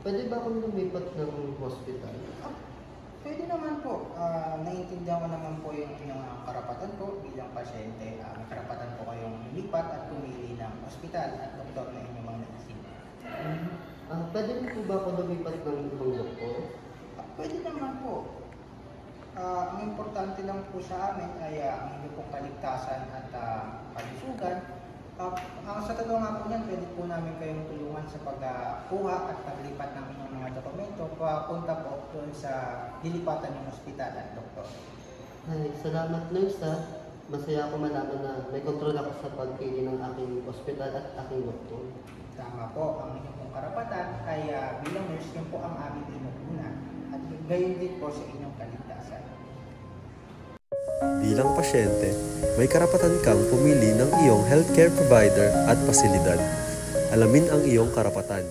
Pwede ba akong lumipat ng hospital? Ah, pwede naman po. Naiintindihan ko naman po yung inyong karapatan po bilang pasyente. May karapatan po kayong lumipat at pumili ng ospital at doktor na inyong mga naisin. Pwede po ba ako lumipat ng ibang doktor? Pwede naman po. Ang importante lang po sa amin ay ang inyong pong kaligtasan at kalusugan. Sa totoo nga po niyan, pwede po namin kayong tulungan sa pagkuha at paglipat ng inyong mga dokumento papunta po doon sa lilipatan ng ospital at doktor. Ay, salamat nurse ha. Masaya ako malaman na may kontrol ako sa pagpili ng aking ospital at aking doktor. Tama po, ang inyong pong karapatan ay bilang nurse yun po ang aming inuuna at gayon din po sa inyong kaligtasan. Bilang pasyente, may karapatan kang pumili ng iyong healthcare provider at pasilidad. Alamin ang iyong karapatan.